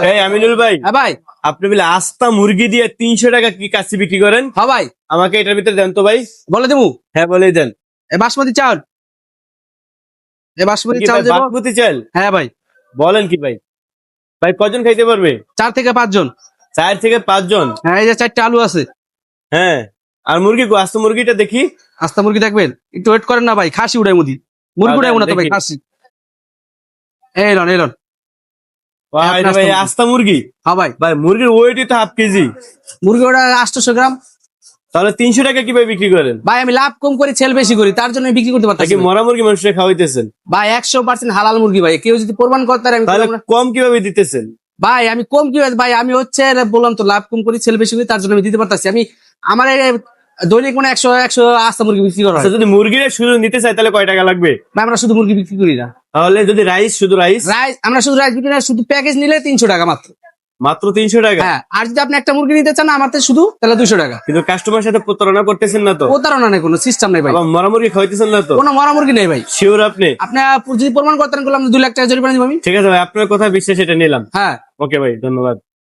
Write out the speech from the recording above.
এই আমিনুল ভাই, হ্যাঁ ভাই। আপনি বলে আস্তা মুরগি দিয়ে 300 টাকা কি কাচ্চি বিক্রি করেন? হ্যাঁ ভাই, আমাকে এটার ভিতরে দেন তো ভাই। বলে দেবো। হ্যাঁ বলেই দেন। বাসমতি চাল, বাসমতি কি চাল ভাই, দেবো। বাসমতি চাল? হ্যাঁ ভাই, বলেন কি ভাই? ভাই কজন খাইতে পারবে? 4 থেকে 5 জন। 4 থেকে 5 জন? হ্যাঁ, এই যে 4টা আলু আছে। হ্যাঁ, আর মুরগি আস্তা মুরগিটা দেখি। আস্তা মুরগি দেখবেন, একটু ওয়েট করেন না ভাই, খাসি উড়াই মুদি, মুরগি উড়াই না তো ভাই, দেখি। খাসি। এই লন, এই লন। ভাই আপনার ভাই আস্তা আস্তা মুরগি? হ্যাঁ ভাই, ভাই মুরগির ওয়েটই তো হাফ কেজি। মুরগি ওটা 800 গ্রাম। তাহলে 300 টাকা কিভাবে বিক্রি করেন? ভাই আমি লাভ কম করি, সেল বেশি করি, তার জন্য আমি বিক্রি করতে পারতাছি নাকি না। মরা মুরগি মানুষের খাওয়াইতেছেন? ভাই 100% হালাল মুরগি ভাই, কেউ যদি কোরবান করতে পারে আমি তাহলে করবো না। কম কিভাবে দিতেছেন? ভাই আমি কম কি ভাই, আমি হচ্ছে বললাম তো লাভ কম করি, সেল বেশি করি, তার জন্য আমি দিতে পারতাছি। আমি আমার দৈনিক মানে 100 আস্তা মুরগি বিক্রি করা হয়। আচ্ছা, যদি মুরগির শুধু নিতে চাই তাহলে কয় টাকা লাগবে? ভাই আমরা শুধু মুরগি বিক্রি করি না, তাহলে যদি রাইস, শুধু রাইস? রাইস আমরা শুধু রাইস বিক্রি না, শুধু প্যাকেজ নিলে 300 টাকা মাত্র। মাত্র 300 টাকা? হ্যাঁ, আর যদি আপনি একটা মুরগি নিতে চান আমার থেকে শুধু, তাহলে 200 টাকা। কিন্তু কাস্টমার সাথে প্রতারণা করতেছেন না তো? প্রতারণা নেই, কোনো সিস্টেম নেই ভাই, আবার মরা মুরগি খাওয়াইতেছেন না তো? কোনো মরা মুরগি নেই ভাই। শিওর আপনি? আপনি যদি প্রমাণ করতেন, করলাম 2 লাখ টাকা জরিমানা দিব আমি। ঠিক আছে ভাই, আপনার কথা বিশ্বাস, এটা নিলাম। হ্যাঁ। ওকে ভাই, ধন্যবাদ।